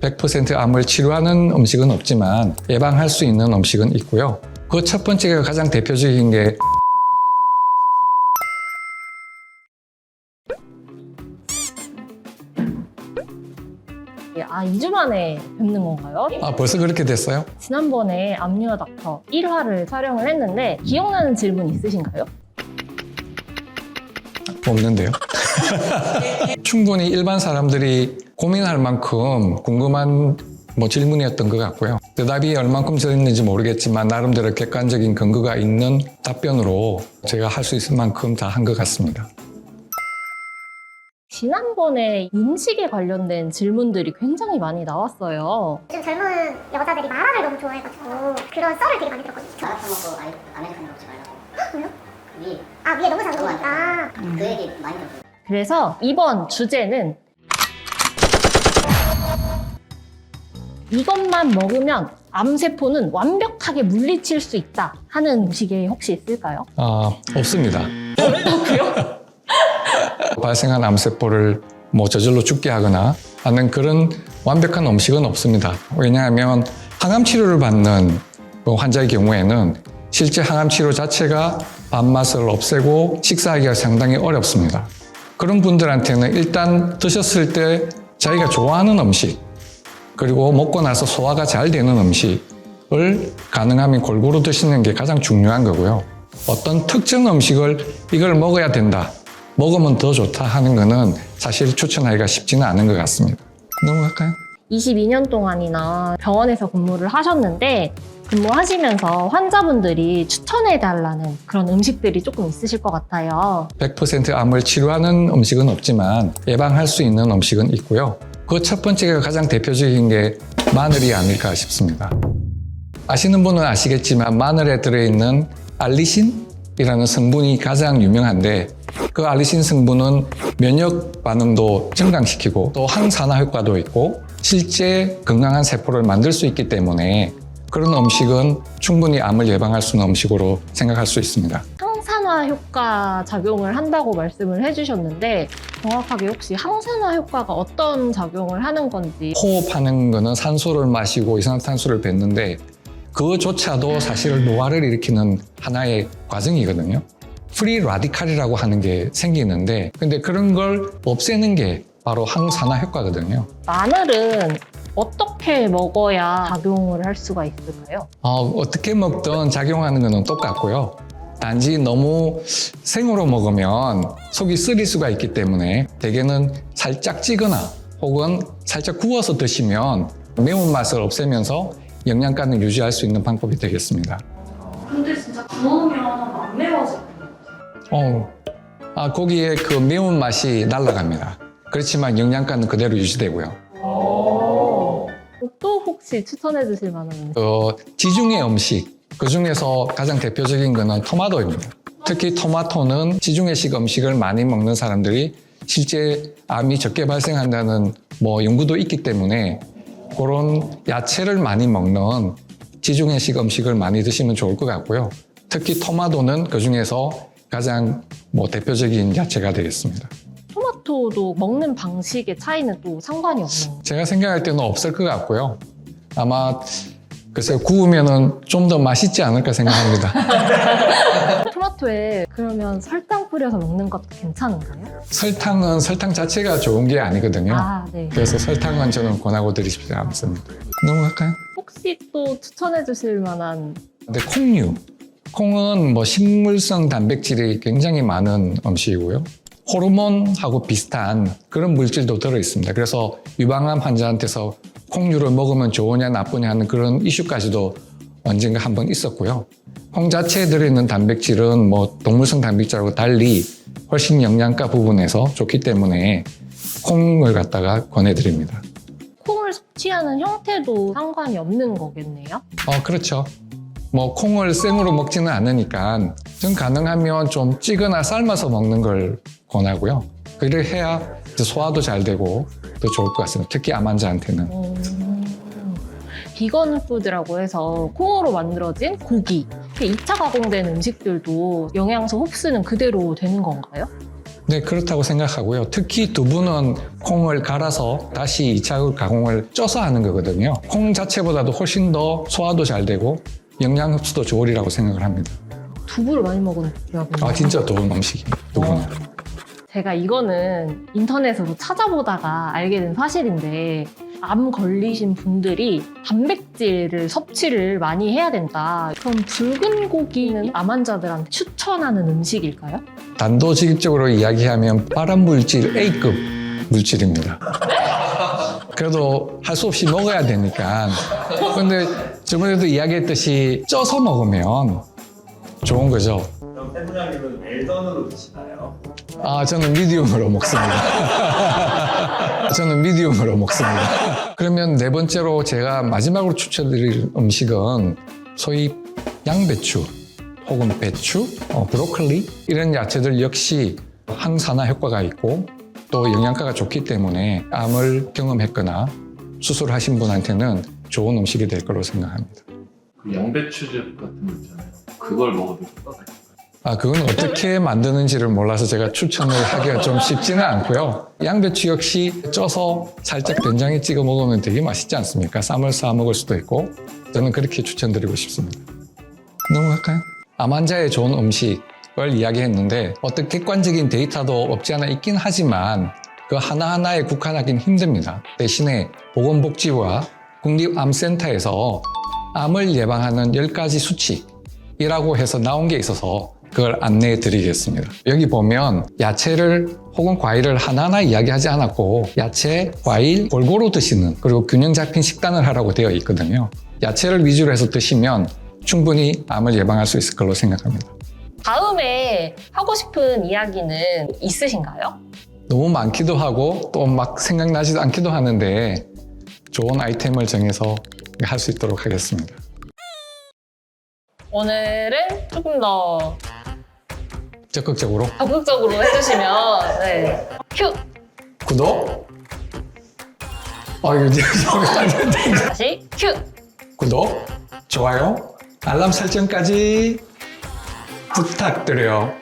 100% 암을 치료하는 음식은 없지만 예방할 수 있는 음식은 있고요. 그 첫 번째가 가장 대표적인 게 아, 2주 만에 뵙는 건가요? 벌써 그렇게 됐어요? 지난번에 암뉴어 닥터 1화를 촬영을 했는데 기억나는 질문 있으신가요? 없는데요. 충분히 일반 사람들이 고민할 만큼 궁금한 질문이었던 것 같고요. 대답이 얼만큼 들었는지 모르겠지만 나름대로 객관적인 근거가 있는 답변으로 제가 할 수 있을 만큼 다 한 것 같습니다. 지난번에 음식에 관련된 질문들이 굉장히 많이 나왔어요. 요즘 젊은 여자들이 마라를 너무 좋아해가지고 그런 썰을 되게 많이 들었거든요. 마라 타먹고 아메리카노 먹지 말라고. 왜요? 위 아, 위에 너무 작은 거니까. 그 얘기 많이 들었어요. 그래서 이번 주제는 이것만 먹으면 암세포는 완벽하게 물리칠 수 있다 하는 음식이 혹시 있을까요? 없습니다. 발생한 암세포를 저절로 죽게 하거나 하는 그런 완벽한 음식은 없습니다. 왜냐하면 항암 치료를 받는 환자의 경우에는 실제 항암 치료 자체가 밥맛을 없애고 식사하기가 상당히 어렵습니다. 그런 분들한테는 일단 드셨을 때 자기가 좋아하는 음식, 그리고 먹고 나서 소화가 잘 되는 음식을 가능하면 골고루 드시는 게 가장 중요한 거고요. 어떤 특정 음식을 이걸 먹어야 된다, 먹으면 더 좋다 하는 거는 사실 추천하기가 쉽지는 않은 것 같습니다. 넘어갈까요? 22년 동안이나 병원에서 근무를 하셨는데 근무하시면서 환자분들이 추천해달라는 그런 음식들이 조금 있으실 것 같아요. 100% 암을 치료하는 음식은 없지만 예방할 수 있는 음식은 있고요. 그 첫 번째가 가장 대표적인 게 마늘이 아닐까 싶습니다. 아시는 분은 아시겠지만 마늘에 들어있는 알리신이라는 성분이 가장 유명한데 그 알리신 성분은 면역 반응도 증강시키고 또 항산화 효과도 있고 실제 건강한 세포를 만들 수 있기 때문에 그런 음식은 충분히 암을 예방할 수 있는 음식으로 생각할 수 있습니다. 항산화 효과 작용을 한다고 말씀을 해주셨는데 정확하게 혹시 항산화 효과가 어떤 작용을 하는 건지. 호흡하는 거는 산소를 마시고 이산화탄소를 뱉는데 그조차도 사실 노화를 일으키는 하나의 과정이거든요. 프리 라디칼이라고 하는 게 생기는데 근데 그런 걸 없애는 게 바로 항산화 효과거든요. 마늘은 어떻게 먹어야 작용을 할 수가 있을까요? 어떻게 먹든 작용하는 거는 똑같고요. 단지 너무 생으로 먹으면 속이 쓰릴 수가 있기 때문에 대개는 살짝 찌거나 혹은 살짝 구워서 드시면 매운맛을 없애면서 영양가는 유지할 수 있는 방법이 되겠습니다. 근데 진짜 구우면 안 매워져요. 고기의 그 매운맛이 날아갑니다. 그렇지만 영양가는 그대로 유지되고요. 또 혹시 추천해 주실 만한 음식? 지중해 음식, 그 중에서 가장 대표적인 거는 토마토입니다. 특히 토마토는 지중해식 음식을 많이 먹는 사람들이 실제 암이 적게 발생한다는 연구도 있기 때문에 그런 야채를 많이 먹는 지중해식 음식을 많이 드시면 좋을 것 같고요. 특히 토마토는 그 중에서 가장 대표적인 야채가 되겠습니다. 토마토도 먹는 방식의 차이는 또 상관이 없는 거예요? 제가 생각할 때는 없을 것 같고요. 아마 글쎄요, 구우면은 좀 더 맛있지 않을까 생각합니다. 토마토에 그러면 설탕 뿌려서 먹는 것도 괜찮은가요? 설탕은 설탕 자체가 좋은 게 아니거든요. 네. 그래서 설탕은 저는 권하고 드리지 않습니다. 넘어갈까요? 혹시 또 추천해 주실 만한 근데 콩류. 콩은 식물성 단백질이 굉장히 많은 음식이고요. 호르몬하고 비슷한 그런 물질도 들어있습니다. 그래서 유방암 환자한테서 콩류를 먹으면 좋으냐 나쁘냐 하는 그런 이슈까지도 언젠가 한번 있었고요. 콩 자체에 들어있는 단백질은 동물성 단백질하고 달리 훨씬 영양가 부분에서 좋기 때문에 콩을 갖다가 권해드립니다. 콩을 섭취하는 형태도 상관이 없는 거겠네요? 그렇죠. 콩을 생으로 먹지는 않으니까 좀 가능하면 좀 찌거나 삶아서 먹는 걸 권하고요. 그를 해야 소화도 잘 되고 더 좋을 것 같습니다. 특히 암 환자한테는. 비건 푸드라고 해서 콩으로 만들어진 고기, 2차 가공된 음식들도 영양소 흡수는 그대로 되는 건가요? 네, 그렇다고 생각하고요. 특히 두부는 콩을 갈아서 다시 2차 가공을 쪄서 하는 거거든요. 콩 자체보다도 훨씬 더 소화도 잘 되고 영양 흡수도 좋으리라고 생각을 합니다. 두부를 많이 먹은 기억이 진짜 좋은 음식이에요. 두부는. 제가 이거는 인터넷으로 찾아보다가 알게 된 사실인데 암 걸리신 분들이 단백질을 섭취를 많이 해야 된다. 그럼 붉은 고기는 암 환자들한테 추천하는 음식일까요? 단도직입적으로 이야기하면 발암물질 A급 물질입니다. 그래도 할 수 없이 먹어야 되니까. 근데 저번에도 이야기했듯이 쪄서 먹으면 좋은 거죠. 그럼 팬분장님은 웰던으로 드시나요? 저는 미디움으로 먹습니다. 저는 미디움으로 먹습니다. 그러면 네 번째로 제가 마지막으로 추천드릴 음식은 소위 양배추 혹은 배추, 브로콜리 이런 야채들 역시 항산화 효과가 있고 또 영양가가 좋기 때문에 암을 경험했거나 수술하신 분한테는 좋은 음식이 될 거로 생각합니다. 그 양배추즙 같은 거 있잖아요. 그걸 먹어도 효과가 있어요. 그건 어떻게 만드는지를 몰라서 제가 추천을 하기가 좀 쉽지는 않고요. 양배추 역시 쪄서 살짝 된장에 찍어 먹으면 되게 맛있지 않습니까? 쌈을 싸 먹을 수도 있고 저는 그렇게 추천드리고 싶습니다. 넘어갈까요? 암 환자의 좋은 음식을 이야기했는데 어떤 객관적인 데이터도 없지 않아 있긴 하지만 그 하나하나에 국한하기는 힘듭니다. 대신에 보건복지부와 국립암센터에서 암을 예방하는 10가지 수칙이라고 해서 나온 게 있어서 그걸 안내해 드리겠습니다. 여기 보면 야채를 혹은 과일을 하나하나 이야기하지 않았고 야채, 과일 골고루 드시는 그리고 균형 잡힌 식단을 하라고 되어 있거든요. 야채를 위주로 해서 드시면 충분히 암을 예방할 수 있을 걸로 생각합니다. 다음에 하고 싶은 이야기는 있으신가요? 너무 많기도 하고 또 막 생각나지도 않기도 하는데 좋은 아이템을 정해서 할 수 있도록 하겠습니다. 오늘은 조금 더 적극적으로 적극적으로 해주시면 네. 큐! 구독 이거 다시 큐! 구독, 좋아요, 알람 설정까지 부탁드려요.